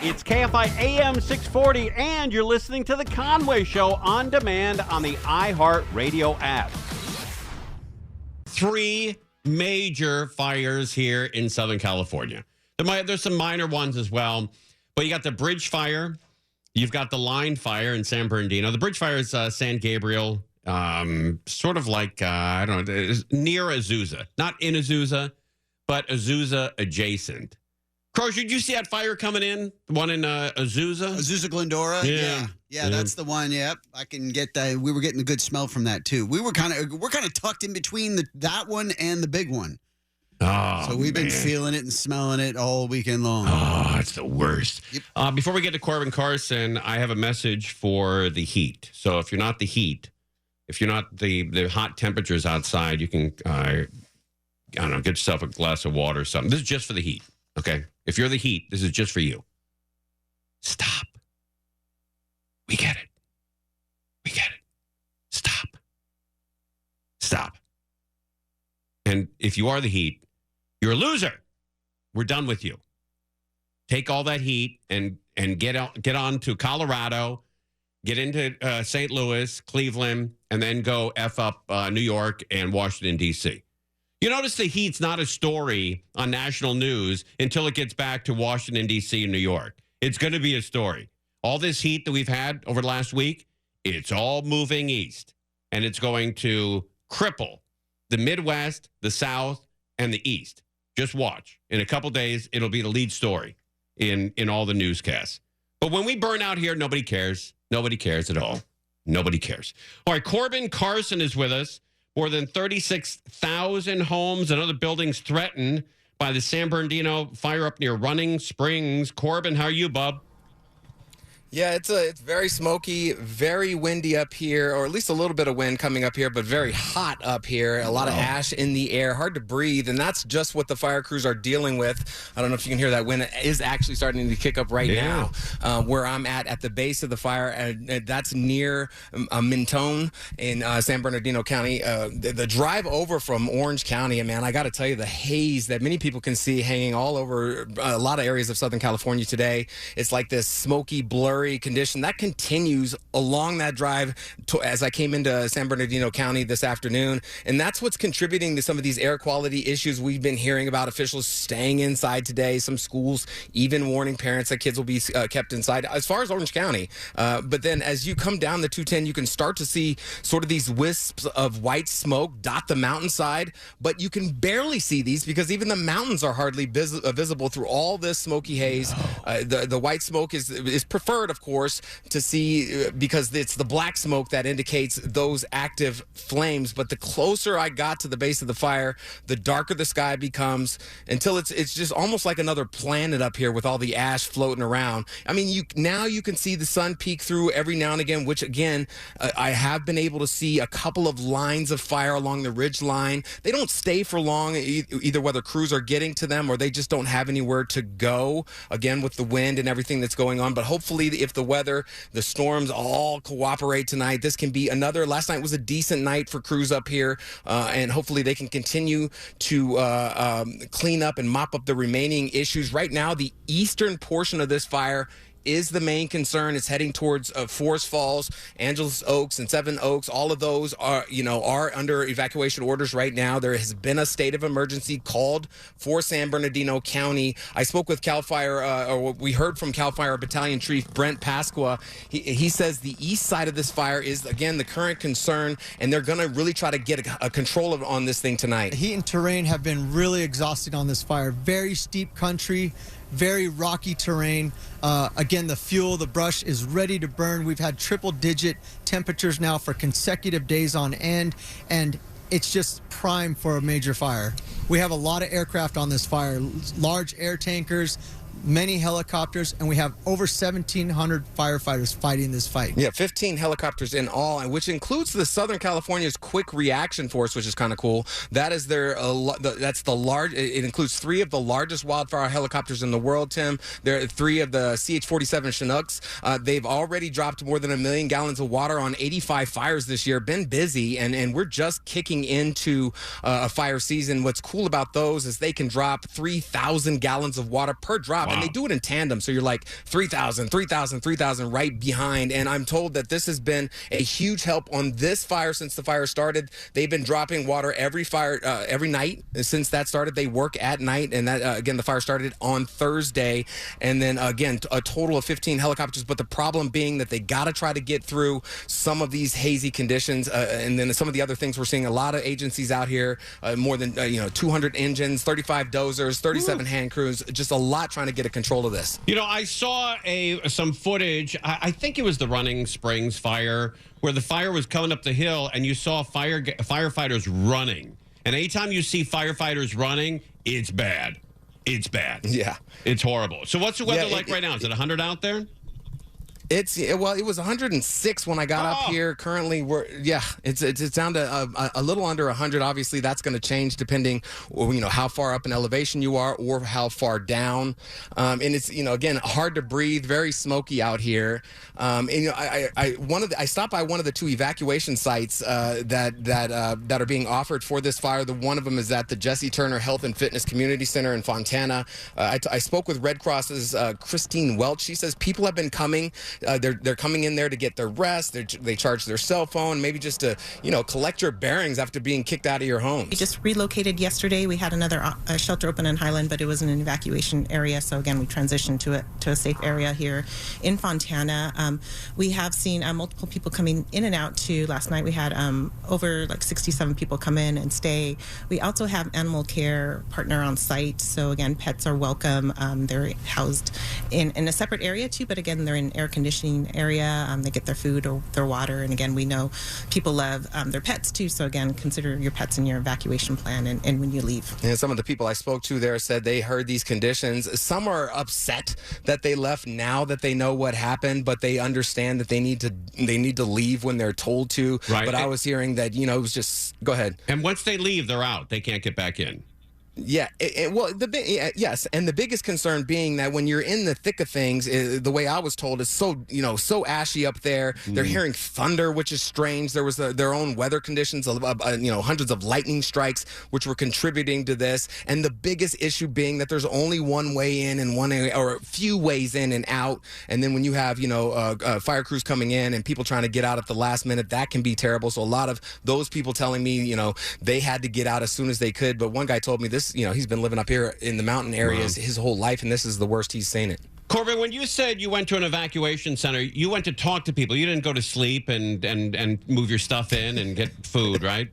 It's KFI AM 640, and you're listening to The Conway Show on demand on the iHeartRadio app. 3 major fires here in Southern California. There's some minor ones as well, but you got the bridge fire. You've got the line fire in San Bernardino. The bridge fire is San Gabriel, sort of like, I don't know, near Azusa. Not in Azusa, but Azusa adjacent. Kreager, did you see that fire coming in? The one in Azusa? Azusa Glendora? Yeah, that's the one. Yep. I can get that. We were getting a good smell from that too. We're kind of tucked in between that one and the big one. Oh, so we've been feeling it and smelling it all weekend long. Oh, it's the worst. Yep. Before we get to Corbin Carson, I have a message for the heat. So if you're not the heat, if you're not the hot temperatures outside, you can, I don't know, get yourself a glass of water or something. This is just for the heat, okay? If you're the heat, this is just for you. Stop. We get it. We get it. Stop. Stop. And if you are the heat, you're a loser. We're done with you. Take all that heat and get on to Colorado, get into St. Louis, Cleveland, and then go F up New York and Washington, D.C. You notice the heat's not a story on national news until it gets back to Washington, D.C. and New York. It's going to be a story. All this heat that we've had over the last week, it's all moving east. And it's going to cripple the Midwest, the South, and the East. Just watch. In a couple days, it'll be the lead story in all the newscasts. But when we burn out here, nobody cares. Nobody cares at all. Nobody cares. All right, Corbin Carson is with us. More than 36,000 homes and other buildings threatened by the San Bernardino fire up near Running Springs. Corbin, how are you, bub? Yeah, it's very smoky, very windy up here, or at least a little bit of wind coming up here, but very hot up here. A lot of ash in the air, hard to breathe, and that's just what the fire crews are dealing with. I don't know if you can hear that wind. It is actually starting to kick up right now, where I'm at the base of the fire, and that's near Mentone in San Bernardino County. The drive over from Orange County, and man, I got to tell you, the haze that many people can see hanging all over a lot of areas of Southern California today. It's like this smoky, blurry condition that continues along that drive as I came into San Bernardino County this afternoon, and that's what's contributing to some of these air quality issues we've been hearing about. Officials staying inside today, some schools even warning parents that kids will be kept inside as far as Orange County, but then as you come down the 210, you can start to see sort of these wisps of white smoke dot the mountainside, but you can barely see these because even the mountains are hardly visible through all this smoky haze. The white smoke is preferred, of course, to see because it's the black smoke that indicates those active flames. But the closer I got to the base of the fire, the darker the sky becomes until it's just almost like another planet up here with all the ash floating around. I mean, you can see the sun peek through every now and again, which again, I have been able to see a couple of lines of fire along the ridge line. They don't stay for long, either whether crews are getting to them or they just don't have anywhere to go, again, with the wind and everything that's going on. But hopefully, if the weather, the storms all cooperate tonight, this can be another. Last night was a decent night for crews up here, and hopefully they can continue to clean up and mop up the remaining issues. Right now, the eastern portion of this fire is the main concern. It's heading towards Forest Falls, Angeles Oaks, and Seven Oaks. All of those are under evacuation orders right now. There has been a state of emergency called for San Bernardino County. I spoke with CAL FIRE, or we heard from CAL FIRE Battalion Chief Brent Pasqua. He says the east side of this fire is, again, the current concern, and they're going to really try to get a control on this thing tonight. Heat and terrain have been really exhausting on this fire. Very steep country, very rocky terrain. Again, the fuel, the brush is ready to burn. We've had triple-digit temperatures now for consecutive days on end, and it's just prime for a major fire. We have a lot of aircraft on this fire, large air tankers, many helicopters, and we have over 1,700 firefighters fighting this fight. Yeah, 15 helicopters in all, and which includes the Southern California's Quick Reaction Force, which is kind of cool. That is that's the large. It includes 3 of the largest wildfire helicopters in the world, Tim. There are 3 of the CH-47 Chinooks. They've already dropped more than 1 million gallons of water on 85 fires this year. Been busy, and we're just kicking into a fire season. What's cool about those is they can drop 3,000 gallons of water per drop. top. Wow. And they do it in tandem. So you're like 3,000, 3,000, 3,000 right behind. And I'm told that this has been a huge help on this fire since the fire started. They've been dropping water every night since that started. They work at night. And that, again, the fire started on Thursday. And then, again, a total of 15 helicopters. But the problem being that they got to try to get through some of these hazy conditions. And then some of the other things, we're seeing a lot of agencies out here, more than 200 engines, 35 dozers, 37 hand crews, just a lot trying to get a control of this. I saw some footage. I think it was the Running Springs fire, where the fire was coming up the hill, and you saw firefighters running. And anytime you see firefighters running, it's bad. It's bad. Yeah. It's horrible. So what's the weather like right now? Is it 100 out there? It was 106 when I got up here. Currently, it's down to a little under 100. Obviously, that's going to change depending, how far up in elevation you are or how far down. And it's, again, hard to breathe, very smoky out here. I stopped by one of the 2 evacuation sites that are being offered for this fire. One of them is at the Jesse Turner Health and Fitness Community Center in Fontana. I spoke with Red Cross's Christine Welch. She says people have been coming. They're coming in there to get their rest. They charge their cell phone, maybe just to collect your bearings after being kicked out of your home. We just relocated yesterday. We had another shelter open in Highland, but it was an evacuation area. So again, we transitioned to a safe area here in Fontana. We have seen multiple people coming in and out too. Last night we had over 67 people come in and stay. We also have animal care partner on site. So again, pets are welcome. They're housed in a separate area too, but again, they're in air conditioning area. They get their food or their water. And again, we know people love their pets too. So again, consider your pets in your evacuation plan and when you leave. And some of the people I spoke to there said they heard these conditions. Some are upset that they left now that they know what happened, but they understand that they need to leave when they're told to. Right. But I was hearing that, it was just, go ahead. And once they leave, they're out. They can't get back in. Yeah, yes, and the biggest concern being that when you're in the thick of things, the way I was told, is so ashy up there. They're hearing thunder, which is strange. There was their own weather conditions, hundreds of lightning strikes, which were contributing to this. And the biggest issue being that there's only one way in and or a few ways in and out. And then when you have fire crews coming in and people trying to get out at the last minute, that can be terrible. So a lot of those people telling me, they had to get out as soon as they could. But one guy told me this. He's been living up here in the mountain areas his whole life, and this is the worst he's seen it. Corbin, when you said you went to an evacuation center, you went to talk to people. You didn't go to sleep and move your stuff in and get food, right?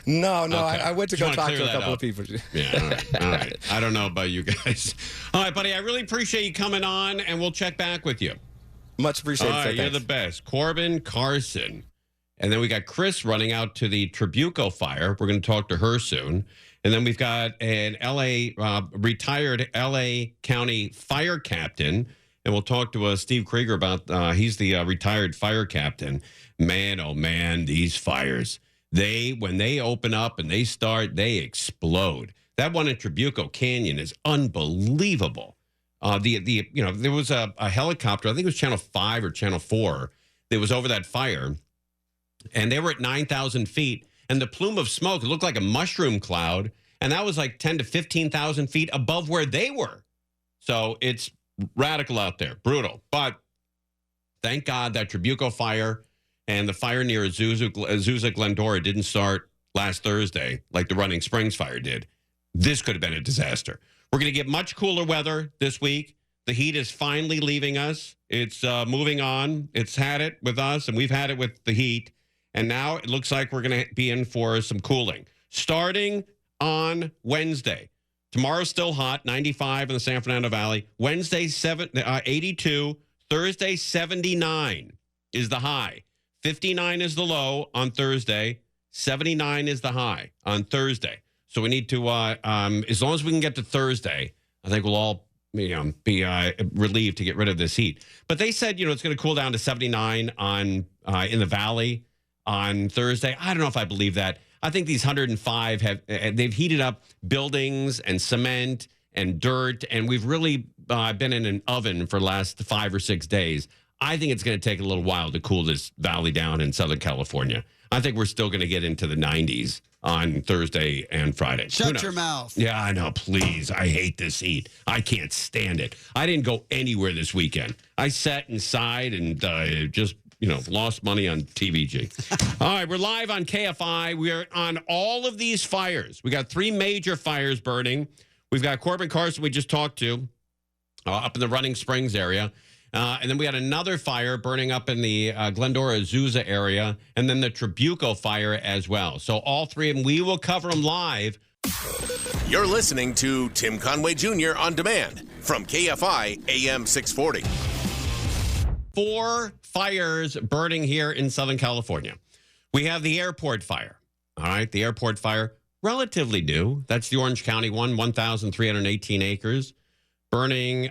No. Okay. I went to Just go talk to a couple of people. Yeah, all right. I don't know about you guys. All right, buddy, I really appreciate you coming on, and we'll check back with you. Much appreciated. All right, you're the best. Corbin, Carson. And then we got Chris running out to the Trabuco fire. We're going to talk to her soon. And then we've got an retired L.A. County fire captain, and we'll talk to Steve Kreager about, he's the retired fire captain. Man, oh man, these fires, when they open up and they start, they explode. That one in Trabuco Canyon is unbelievable. There was a helicopter, I think it was Channel 5 or Channel 4, that was over that fire, and they were at 9,000 feet. And the plume of smoke, it looked like a mushroom cloud. And that was like 10 to 15,000 feet above where they were. So it's radical out there, brutal. But thank God that Trabuco fire and the fire near Azusa Glendora didn't start last Thursday like the Running Springs fire did. This could have been a disaster. We're going to get much cooler weather this week. The heat is finally leaving us. It's moving on. It's had it with us, and we've had it with the heat. And now it looks like we're going to be in for some cooling. Starting on Wednesday. Tomorrow's still hot, 95 in the San Fernando Valley. Wednesday, 82. Thursday, 79 is the high. 59 is the low on Thursday. 79 is the high on Thursday. So we need to, as long as we can get to Thursday, I think we'll all be relieved to get rid of this heat. But they said, it's going to cool down to 79 in the valley on Thursday. I don't know if I believe that. I think these 105 they've heated up buildings and cement and dirt, and we've really been in an oven for the last 5 or 6 days. I think it's going to take a little while to cool this valley down in Southern California. I think we're still going to get into the 90s on Thursday and Friday. Shut your mouth. Yeah, I know. Please. I hate this heat. I can't stand it. I didn't go anywhere this weekend. I sat inside and just, lost money on TVG. All right, we're live on KFI. We're on all of these fires. We got 3 major fires burning. We've got Corbin, Carson we just talked to up in the Running Springs area. And then we had another fire burning up in the Glendora, Azusa area, and then the Trabuco fire as well. So all 3 of them, we will cover them live. You're listening to Tim Conway Jr. on demand from KFI AM 640. 4 fires burning here in Southern California. We have the airport fire. All right, the airport fire, relatively new. That's the Orange County one, 1,318 acres. Burning,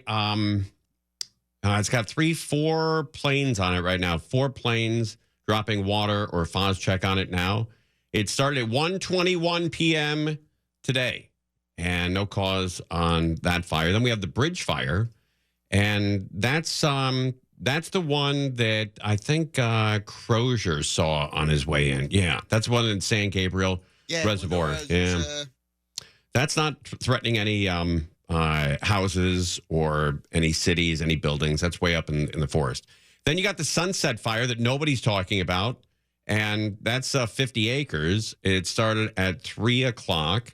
it's got 4 planes on it right now. 4 planes dropping water or phos check on it now. It started at 1:21 p.m. today, and no cause on that fire. Then we have the bridge fire, and that's the one that I think Kreager saw on his way in. Yeah, that's one in San Gabriel Reservoir. That's not threatening any houses or any cities, any buildings. That's way up in the forest. Then you got the Sunset Fire that nobody's talking about, and that's 50 acres. It started at 3 o'clock,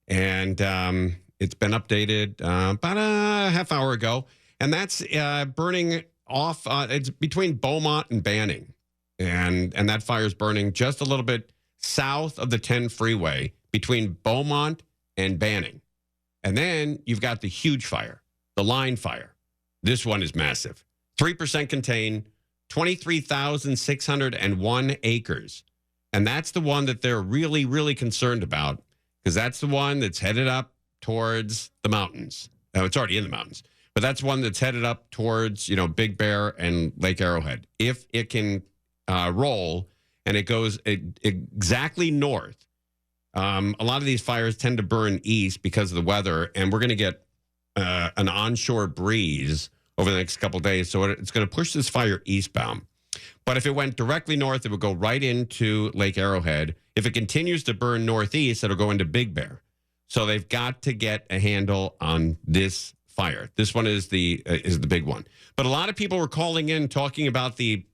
and it's been updated about a half hour ago, and that's burning off. It's between Beaumont and Banning, and that fire is burning just a little bit south of the 10 freeway between Beaumont and Banning. And then you've got the huge fire, the line fire. This one is massive. 3% contained, 23,601 acres. And that's the one that they're really, really concerned about, because that's the one that's headed up towards the mountains. It's already in the mountains. But that's one that's headed up towards, Big Bear and Lake Arrowhead. If it can roll and it goes exactly north, a lot of these fires tend to burn east because of the weather, and we're going to get an onshore breeze over the next couple of days. So it's going to push this fire eastbound. But if it went directly north, it would go right into Lake Arrowhead. If it continues to burn northeast, it'll go into Big Bear. So they've got to get a handle on this fire. This one is the big one. But a lot of people were calling in talking about the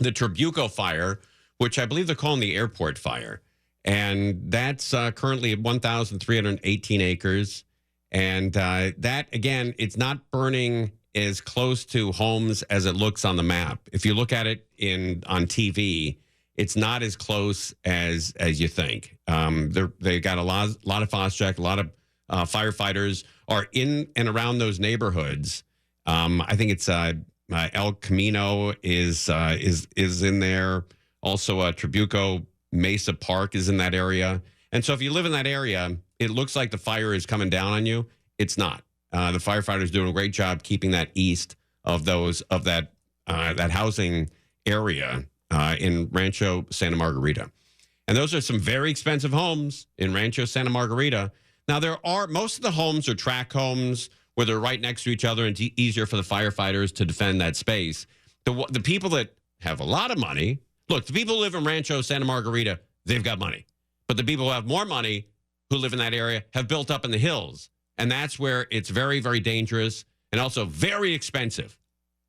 Trabuco fire, which I believe they're calling the airport fire. And that's currently at 1,318 acres. And that, again, it's not burning as close to homes as it looks on the map. If you look at it on TV, it's not as close as you think. They got a lot of phos-check, a lot of firefighters are in and around those neighborhoods. I think it's El Camino is in there. Also, Trabuco Mesa Park is in that area. And so if you live in that area, it looks like the fire is coming down on you. It's not. The firefighters doing a great job keeping that east of that housing area in Rancho Santa Margarita. And those are some very expensive homes in Rancho Santa Margarita. Now, most of the homes are tract homes where they're right next to each other, and it's easier for the firefighters to defend that space. The people that have a lot of money, look, the people who live in Rancho Santa Margarita, they've got money. But the people who have more money who live in that area have built up in the hills. And that's where it's very, very dangerous and also very expensive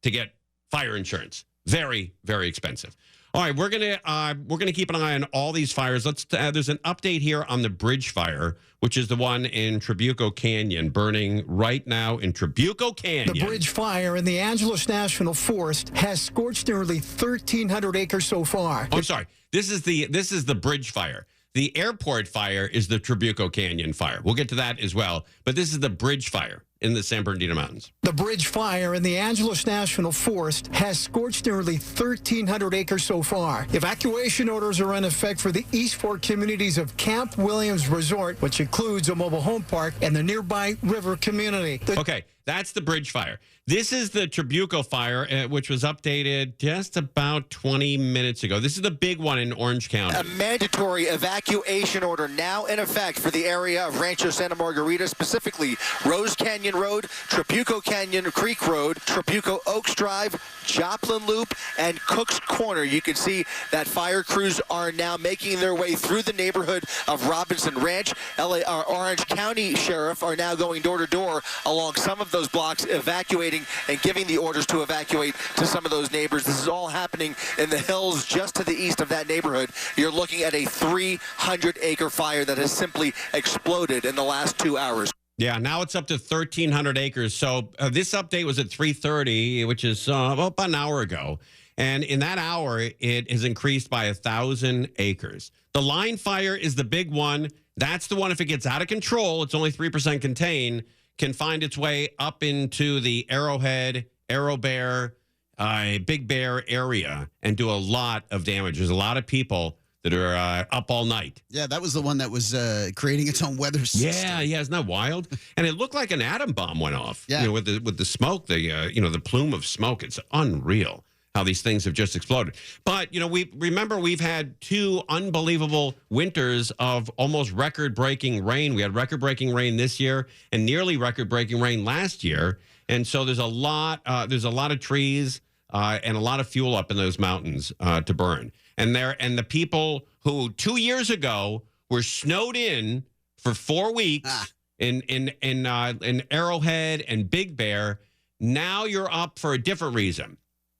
to get fire insurance. Very, very expensive. All right, we're gonna keep an eye on all these fires. There's an update here on the bridge fire, which is the one in Trabuco Canyon, burning right now in Trabuco Canyon. The bridge fire in the Angeles National Forest has scorched nearly 1,300 acres so far. Oh, I'm sorry. This is the bridge fire. The airport fire is the Trabuco Canyon fire. We'll get to that as well. But this is the bridge fire in the San Bernardino Mountains. The bridge fire in the Angeles National Forest has scorched nearly 1,300 acres so far. Evacuation orders are in effect for the East Fork communities of Camp Williams Resort, which includes a mobile home park and the nearby river community. Okay, That's the bridge fire. This is the Trabuco fire, which was updated just about 20 minutes ago. This is the big one in Orange County. A mandatory evacuation order now in effect for the area of Rancho Santa Margarita, specifically Rose Canyon Road, Trabuco Canyon Creek Road, Trabuco Oaks Drive, Joplin Loop, and Cook's Corner. You can see that fire crews are now making their way through the neighborhood of Robinson Ranch. Orange County Sheriff are now going door to door along some of those blocks, evacuating and giving the orders to evacuate to some of those neighbors. This is all happening in the hills just to the east of that neighborhood. You're looking at a 300-acre fire that has simply exploded in the last 2 hours. Yeah, now it's up to 1,300 acres. So this update was at 3:30, which is about an hour ago. And in that hour, it has increased by 1,000 acres. The line fire is the big one. That's the one, if it gets out of control, it's only 3% contained, can find its way up into the Arrowhead, Arrow Bear, Big Bear area and do a lot of damage. There's a lot of people that are up all night. Yeah, that was the one that was creating its own weather system. Yeah, isn't that wild? And it looked like an atom bomb went off. Yeah, with the smoke, the plume of smoke. It's unreal how these things have just exploded. But we've had 2 unbelievable winters of almost record-breaking rain. We had record-breaking rain this year and nearly record-breaking rain last year. And so there's a lot of trees and a lot of fuel up in those mountains to burn. And the people who 2 years ago were snowed in for 4 weeks in Arrowhead and Big Bear, now you're up for a different reason.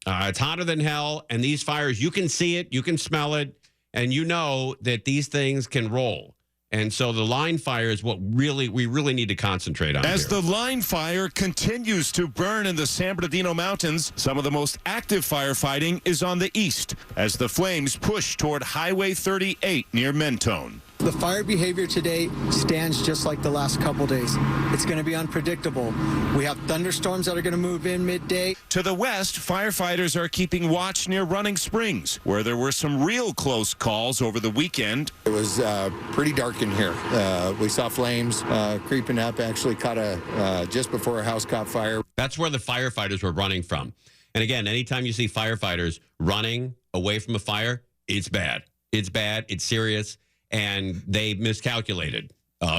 It's hotter than hell, and these fires, you can see it, you can smell it, and you know that these things can roll. And so the line fire is what we really need to concentrate on. As the line fire continues to burn in the San Bernardino Mountains, some of the most active firefighting is on the east as the flames push toward Highway 38 near Mentone. The fire behavior today stands just like the last couple days. It's going to be unpredictable. We have thunderstorms that are going to move in midday. To the west, firefighters are keeping watch near Running Springs, where there were some real close calls over the weekend. It was pretty dark in here. We saw flames creeping up, actually caught just before a house caught fire. That's where the firefighters were running from. And again, anytime you see firefighters running away from a fire, it's bad. It's bad. It's serious. And they miscalculated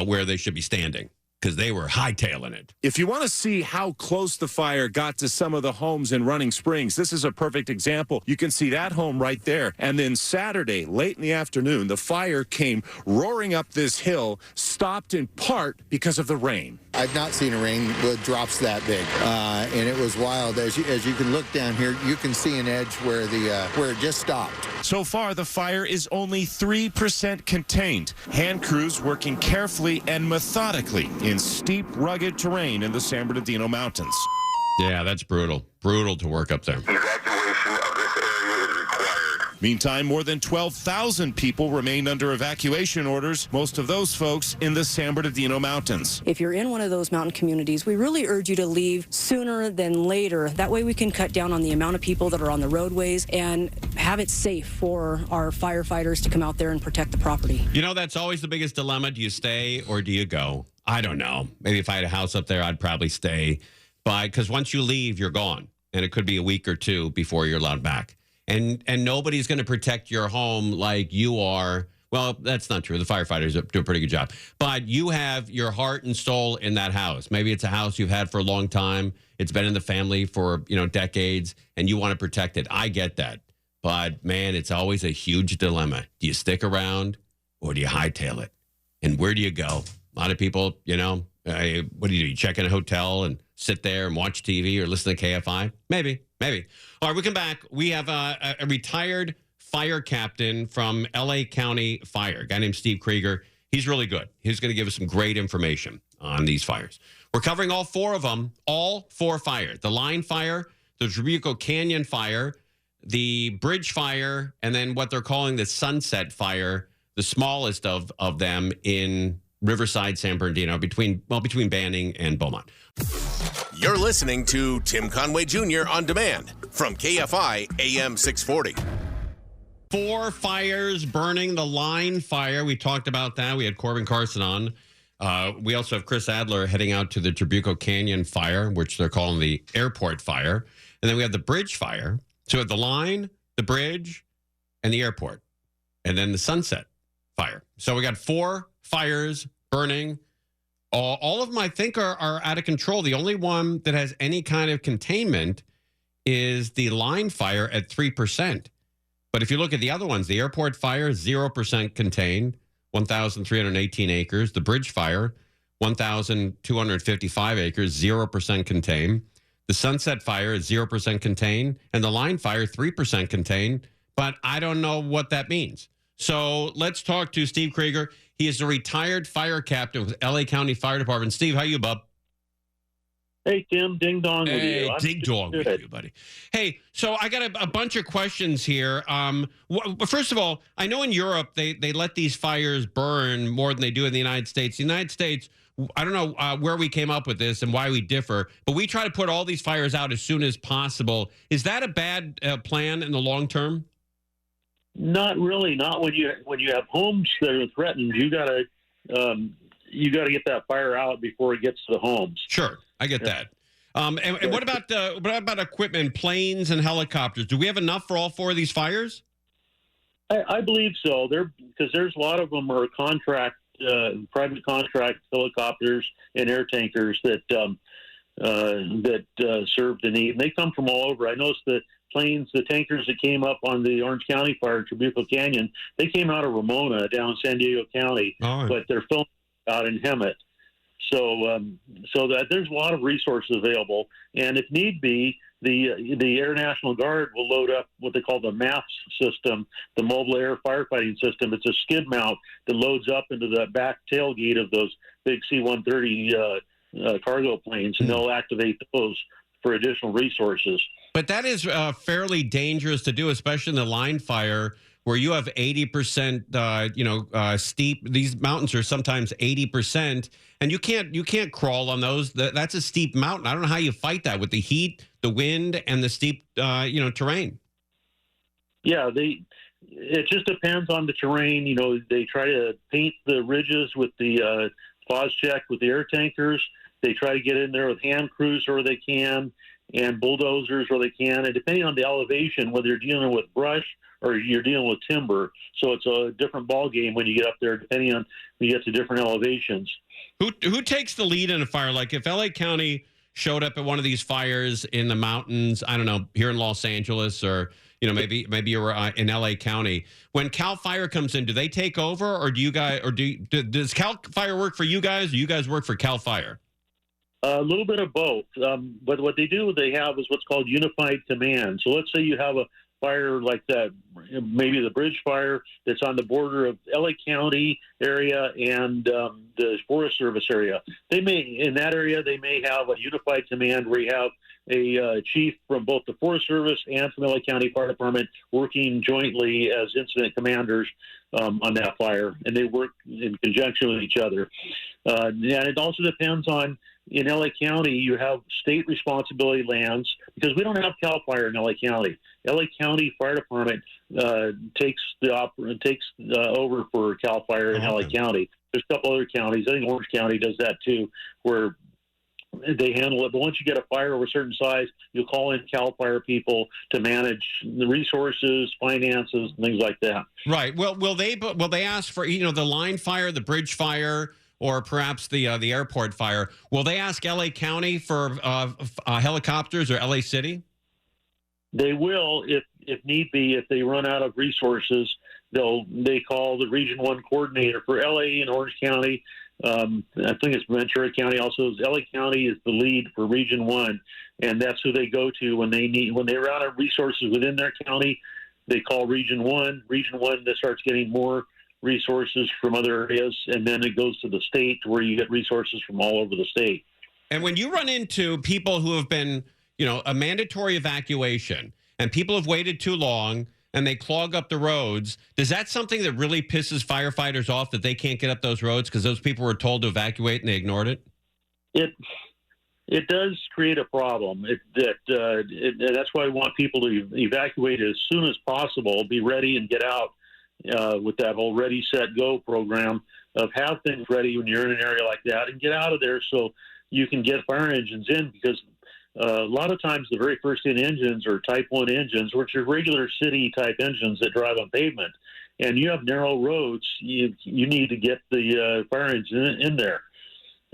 where they should be standing because they were hightailing it. If you want to see how close the fire got to some of the homes in Running Springs, this is a perfect example. You can see that home right there. And then Saturday, late in the afternoon, the fire came roaring up this hill, stopped in part because of the rain. I've not seen a rain with drops that big, and it was wild. As you can look down here, you can see an edge where it just stopped. So far, the fire is only 3% contained. Hand crews working carefully and methodically in steep, rugged terrain in the San Bernardino Mountains. Yeah, that's brutal. Brutal to work up there. Evacuation of this area is required. Meantime, more than 12,000 people remained under evacuation orders, most of those folks in the San Bernardino Mountains. If you're in one of those mountain communities, we really urge you to leave sooner than later. That way we can cut down on the amount of people that are on the roadways and have it safe for our firefighters to come out there and protect the property. That's always the biggest dilemma. Do you stay or do you go? I don't know. Maybe if I had a house up there, I'd probably stay. But because once you leave, you're gone. And it could be a week or two before you're allowed back. And nobody's going to protect your home like you are. Well, that's not true. The firefighters do a pretty good job. But you have your heart and soul in that house. Maybe it's a house you've had for a long time. It's been in the family for, decades, and you want to protect it. I get that. But, man, it's always a huge dilemma. Do you stick around or do you hightail it? And where do you go? A lot of people, what do? You check in a hotel and sit there and watch TV or listen to KFI? Maybe. All right, we come back. We have a retired fire captain from L.A. County Fire, a guy named Steve Kreager. He's really good. He's going to give us some great information on these fires. We're covering all 4 of them, all 4 fires. The line fire, the Trabuco Canyon fire, the bridge fire, and then what they're calling the Sunset Fire, the smallest of them in Riverside, San Bernardino, between Banning and Beaumont. You're listening to Tim Conway Jr. on demand from KFI AM 640. 4 fires burning the line fire. We talked about that. We had Corbin Carson on We also have Chris Adler heading out to the Trabuco Canyon fire, which they're calling the airport fire. And then we have the bridge fire. So we have the line, the bridge, and the airport. And then the sunset fire. So we got 4 fires burning. All of them, I think, are out of control. The only one that has any kind of containment is the line fire at 3%. But if you look at the other ones, the airport fire, 0% contained, 1,318 acres. The bridge fire, 1,255 acres, 0% contained. The sunset fire is 0% contained. And the line fire, 3% contained. But I don't know what that means. So let's talk to Steve Kreager. He is a retired fire captain with LA County Fire Department. Steve, how you, bub? Hey, Tim, ding dong with you. Hey, ding dong with you, buddy. Hey, so I got a bunch of questions here. First of all, I know in Europe they let these fires burn more than they do in the United States. The United States, I don't know where we came up with this and why we differ, but we try to put all these fires out as soon as possible. Is that a bad plan in the long term? Not really. Not when you have homes that are threatened. You gotta get that fire out before it gets to the homes. Sure, I get that. And what about equipment, planes and helicopters? Do we have enough for all 4 of these fires? I believe so. Because there's a lot of them are private contract helicopters and air tankers that serve the need. And they come from all over. I noticed that planes, the tankers that came up on the Orange County fire, Trabuco Canyon, they came out of Ramona down in San Diego County, but they're filmed out in Hemet. So that there's a lot of resources available, and if need be, the Air National Guard will load up what they call the MAFS system, the Mobile Air Firefighting System. It's a skid mount that loads up into the back tailgate of those big C-130 cargo planes, and they'll activate those for additional resources. But that is fairly dangerous to do, especially in the line fire, where you have 80%, steep. These mountains are sometimes 80%, and you can't crawl on those. That's a steep mountain. I don't know how you fight that with the heat, the wind, and the steep, terrain. Yeah, it just depends on the terrain. You know, they try to paint the ridges with the Phos-Chek with the air tankers. They try to get in there with hand crews where they can and bulldozers where they can. And depending on the elevation, whether you're dealing with brush or you're dealing with timber, so it's a different ball game when you get up there, depending on when you get to different elevations. Who takes the lead in a fire? Like if LA County showed up at one of these fires in the mountains, I don't know, here in Los Angeles or maybe you're in LA County. When Cal Fire comes in, do they take over, or do you guys, or does Cal Fire work for you guys, or you guys work for Cal Fire? A little bit of both. But what they have is what's called unified command. So let's say you have a fire like that, maybe the bridge fire that's on the border of LA County area and the Forest Service area. In that area, they may have a unified command where you have a chief from both the Forest Service and from LA County Fire Department working jointly as incident commanders on that fire, and they work in conjunction with each other. And it also depends on, in LA County, you have state responsibility lands because we don't have CAL FIRE in LA County. LA County Fire Department takes over for CAL FIRE in LA County. There's a couple other counties. I think Orange County does that too, where they handle it. But once you get a fire of a certain size, you'll call in CAL FIRE people to manage the resources, finances, and things like that. Right. Well, will they ask for the line fire, the bridge fire, or perhaps the airport fire? Will they ask LA County for helicopters or LA City? They will, if need be. If they run out of resources, they call the Region 1 coordinator for LA and Orange County. I think it's Ventura County. Also, LA County is the lead for Region 1, and that's who they go to when they run out of resources within their county. They call Region 1. Region 1 that starts getting more resources from other areas, and then it goes to the state where you get resources from all over the state. And when you run into people who have been, a mandatory evacuation and people have waited too long and they clog up the roads, is that something that really pisses firefighters off, that they can't get up those roads because those people were told to evacuate and they ignored it? It does create a problem. That's why I want people to evacuate as soon as possible, be ready and get out with that whole Ready, Set, Go program of have things ready when you're in an area like that and get out of there so you can get fire engines in, because a lot of times the very first in engines are Type 1 engines, which are regular city-type engines that drive on pavement. And you have narrow roads, you need to get the fire engine in there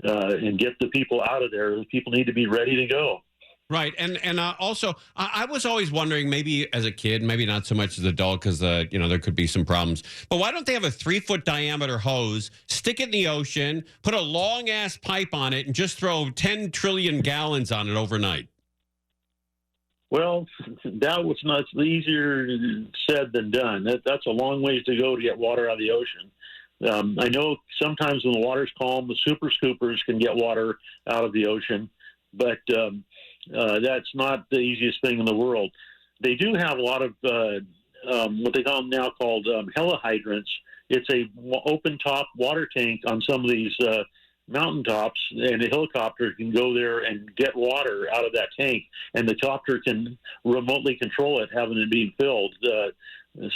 and get the people out of there. The people need to be ready to go. Right. And also, I was always wondering, maybe as a kid, maybe not so much as an adult, because, there could be some problems. But why don't they have a 3-foot diameter hose, stick it in the ocean, put a long-ass pipe on it, and just throw 10 trillion gallons on it overnight? Well, that was not easier said than done. That's a long ways to go to get water out of the ocean. I know sometimes when the water's calm, the super scoopers can get water out of the ocean, but that's not the easiest thing in the world. They do have a lot of what they call now called helihydrants. It's a open top water tank on some of these mountaintops, and a helicopter can go there and get water out of that tank, and the chopper can remotely control it, having it being filled,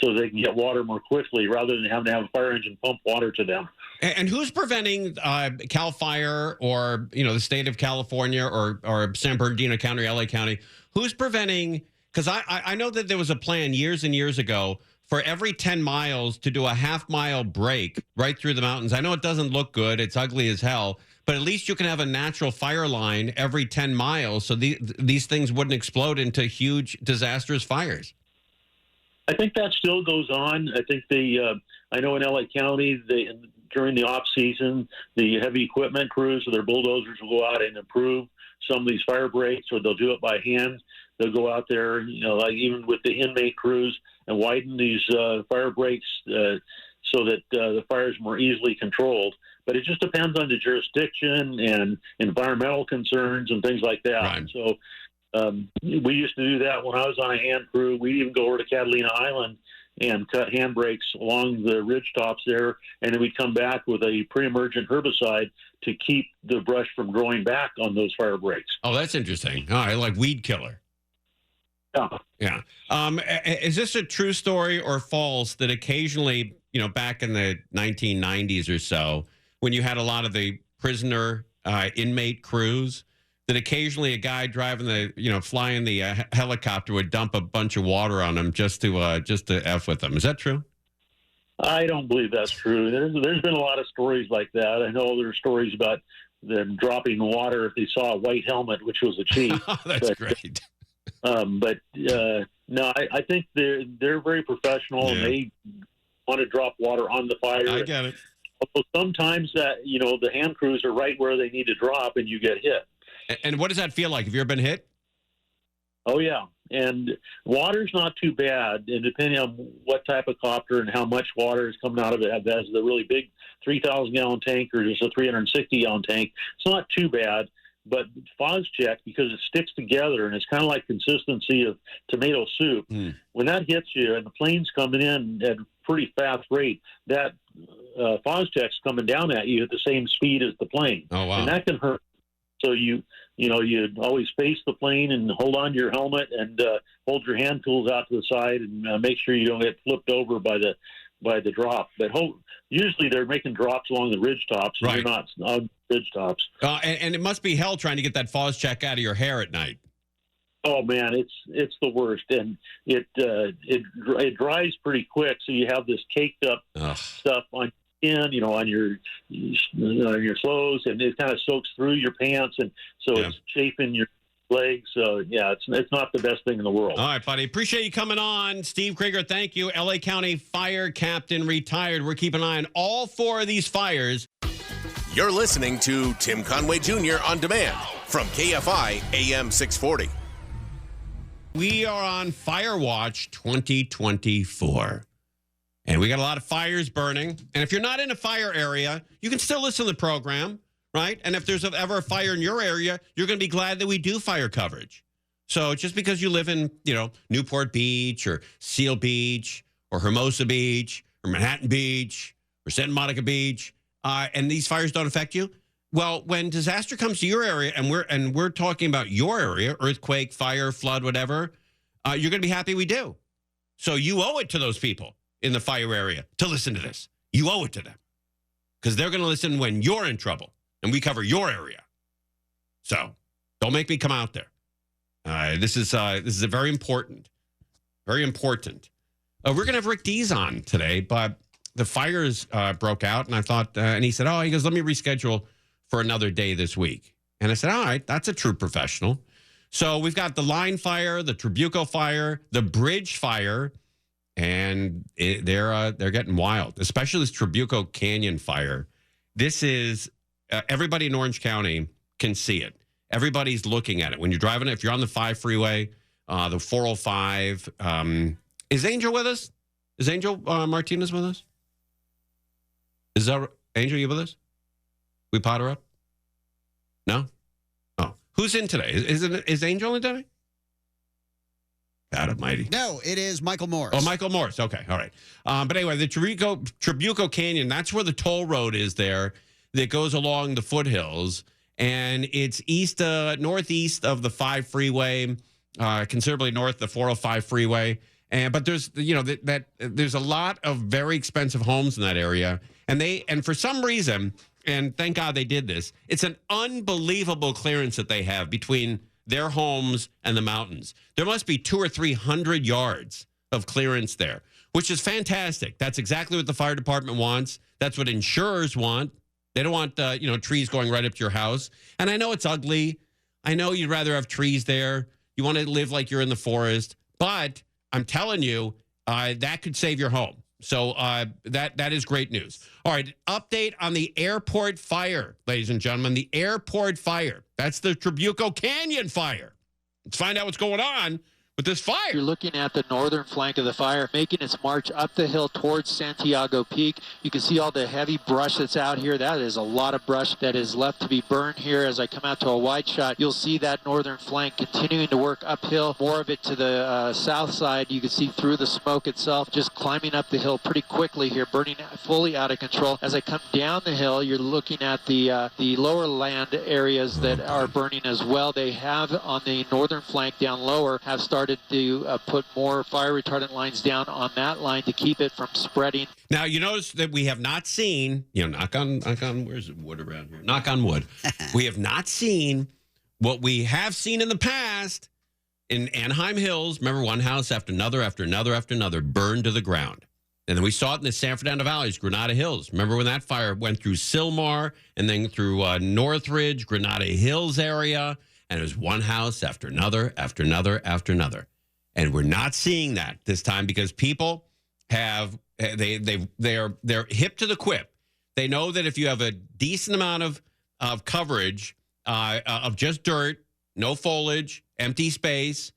so they can get water more quickly rather than having to have a fire engine pump water to them. And who's preventing CAL FIRE or the state of California or San Bernardino County, or LA County? Who's preventing? Because I know that there was a plan years and years ago for every 10 miles to do a half-mile break right through the mountains. I know it doesn't look good. It's ugly as hell. But at least you can have a natural fire line every 10 miles so these things wouldn't explode into huge, disastrous fires. I think that still goes on. I think I know in LA County, during the off season, the heavy equipment crews or their bulldozers will go out and improve some of these fire breaks, or they'll do it by hand. They'll go out there, like even with the inmate crews, and widen these fire breaks so that the fire is more easily controlled. But it just depends on the jurisdiction and environmental concerns and things like that. Right. So we used to do that when I was on a hand crew. We'd even go over to Catalina Island and cut handbrakes along the ridge tops there, and then we'd come back with a pre-emergent herbicide to keep the brush from growing back on those fire breaks. Oh, that's interesting. All right, like weed killer. Yeah. Is this a true story or false that occasionally, back in the 1990s or so, when you had a lot of the prisoner inmate crews, that occasionally a guy driving flying the helicopter would dump a bunch of water on them just to F with them? Is that true? I don't believe that's true. There's been a lot of stories like that. I know there are stories about them dropping water if they saw a white helmet, which was a cheat. That's great. No, I think they're very professional, and they want to drop water on the fire. I get it. Although sometimes that the hand crews are right where they need to drop, and you get hit. And what does that feel like? Have you ever been hit? Oh yeah, and water's not too bad, and depending on what type of copter and how much water is coming out of it, as the really big 3,000-gallon tank or just a 360-gallon tank, it's not too bad. But fog check, because it sticks together and it's kind of like consistency of tomato soup. When that hits you and the plane's coming in at a pretty fast rate, that fog check's coming down at you at the same speed as the plane. Oh, wow. And that can hurt. So you always face the plane and hold on to your helmet and hold your hand tools out to the side and make sure you don't get flipped over by the drop. But usually they're making drops along the ridge tops, and right. They're not on ridge tops. And it must be hell trying to get that fog check out of your hair at night. Oh man, it's the worst, and it dries pretty quick. So you have this caked up stuff on in, on your clothes, and it kind of soaks through your pants, and so it's chafing your legs. So yeah, it's not the best thing in the world. All right, buddy. Appreciate you coming on, Steve Kreager. Thank you, LA County Fire Captain, retired. We're keeping an eye on all 4 of these fires. You're listening to Tim Conway Jr. on demand from KFI AM 640. We are on Fire Watch 2024. And we got a lot of fires burning. And if you're not in a fire area, you can still listen to the program, right? And if there's ever a fire in your area, you're going to be glad that we do fire coverage. So just because you live in, Newport Beach or Seal Beach or Hermosa Beach or Manhattan Beach or Santa Monica Beach, and these fires don't affect you, well, when disaster comes to your area, and we're talking about your area, earthquake, fire, flood, whatever, you're going to be happy we do. So you owe it to those people. in the fire area to listen to this. You owe it to them because they're going to listen when you're in trouble and we cover your area. So don't make me come out there. This is a very important, very important. We're going to have Rick Dees on today, but the fires broke out, and I thought, and he said, he goes, let me reschedule for another day this week. And I said, all right, that's a true professional. So we've got the line fire, the Trabuco fire, the bridge fire, and they're getting wild, especially this Trabuco Canyon fire. This is, everybody in Orange County can see it. Everybody's looking at it. When you're driving it, if you're on the 5 freeway, the 405, is Angel with us? Is Angel Martinez with us? Is that Angel, you with us? We pot her up? No? Oh. Who's in today? Is Angel in today? God almighty. No, it is Michael Morris. Oh, Michael Morris. Okay. All right. But anyway, the Trabuco Canyon, that's where the toll road is there that goes along the foothills. And it's northeast of the 5 freeway, considerably north of the 405 freeway. But there's, there's a lot of very expensive homes in that area. And for some reason, and thank God they did this, it's an unbelievable clearance that they have between their homes and the mountains. There must be 200 or 300 yards of clearance there, which is fantastic. That's exactly what the fire department wants. That's what insurers want. They don't want, trees going right up to your house. And I know it's ugly. I know you'd rather have trees there. You want to live like you're in the forest. But I'm telling you, that could save your home. So that is great news. All right, update on the airport fire, ladies and gentlemen. The airport fire. That's the Trabuco Canyon fire. Let's find out what's going on with this fire. You're looking at the northern flank of the fire, making its march up the hill towards Santiago Peak. You can see all the heavy brush that's out here. That is a lot of brush that is left to be burned here. As I come out to a wide shot, you'll see that northern flank continuing to work uphill. More of it to the south side. You can see through the smoke itself, just climbing up the hill pretty quickly here, burning fully out of control. As I come down the hill, you're looking at the lower land areas that are burning as well. They have on the northern flank down lower have started to put more fire retardant lines down on that line to keep it from spreading. Now, you notice that we have not seen, knock on, where's wood around here? Knock on wood. We have not seen what we have seen in the past in Anaheim Hills. Remember, one house after another, after another, after another burned to the ground. And then we saw it in the San Fernando Valley's Granada Hills. Remember when that fire went through Sylmar and then through Northridge, Granada Hills area? And it was one house after another, after another, after another. And we're not seeing that this time because people they're hip to the quip. They know that if you have a decent amount of coverage of just dirt, no foliage, empty space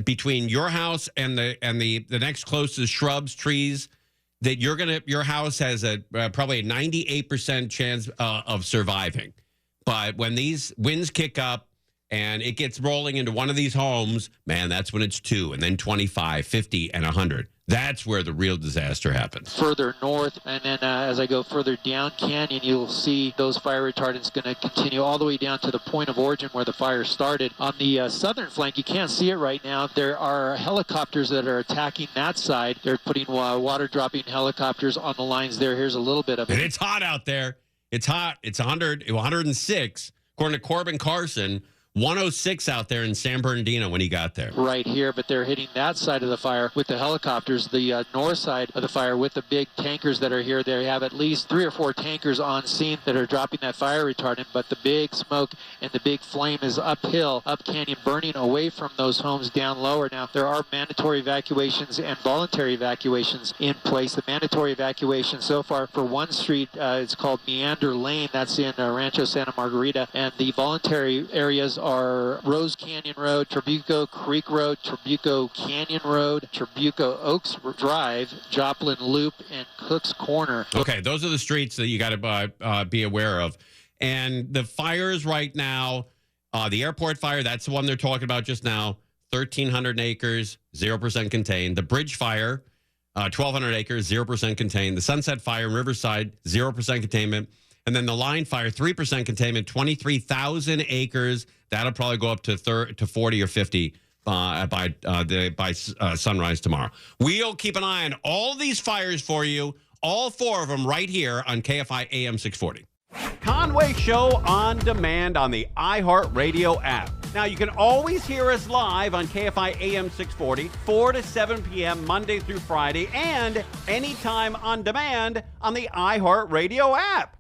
between your house and the next closest shrubs, trees, that your house has probably a 98% chance of surviving. But when these winds kick up, and it gets rolling into one of these homes, man, that's when it's 2, and then 25, 50, and 100. That's where the real disaster happens. Further north, and then as I go further down canyon, you'll see those fire retardants going to continue all the way down to the point of origin where the fire started. On the southern flank, you can't see it right now. There are helicopters that are attacking that side. They're putting water-dropping helicopters on the lines there. Here's a little bit of it. And it's hot out there. It's hot. It's 106, according to Corbin Carson. 106 out there in San Bernardino when he got there. Right here, but they're hitting that side of the fire with the helicopters. The north side of the fire with the big tankers that are here. They have at least 3 or 4 tankers on scene that are dropping that fire retardant, but the big smoke and the big flame is uphill, up canyon, burning away from those homes down lower. Now, there are mandatory evacuations and voluntary evacuations in place. The mandatory evacuation so far for one street, it's called Meander Lane. That's in Rancho Santa Margarita, and the voluntary areas are Rose Canyon Road, Trabuco Creek Road, Trabuco Canyon Road, Trabuco Oaks Drive, Joplin Loop, and Cook's Corner. Okay, those are the streets that you got to be aware of. And the fires right now, the airport fire, that's the one they're talking about just now, 1,300 acres, 0% contained. The bridge fire, 1,200 acres, 0% contained. The Sunset Fire in Riverside, 0% containment. And then the line fire, 3% containment, 23,000 acres. That'll probably go up to 40 or 50 by sunrise tomorrow. We'll keep an eye on all these fires for you, all 4 of them right here on KFI AM 640. Conway Show on demand on the iHeartRadio app. Now, you can always hear us live on KFI AM 640, 4 to 7 p.m. Monday through Friday, and anytime on demand on the iHeartRadio app.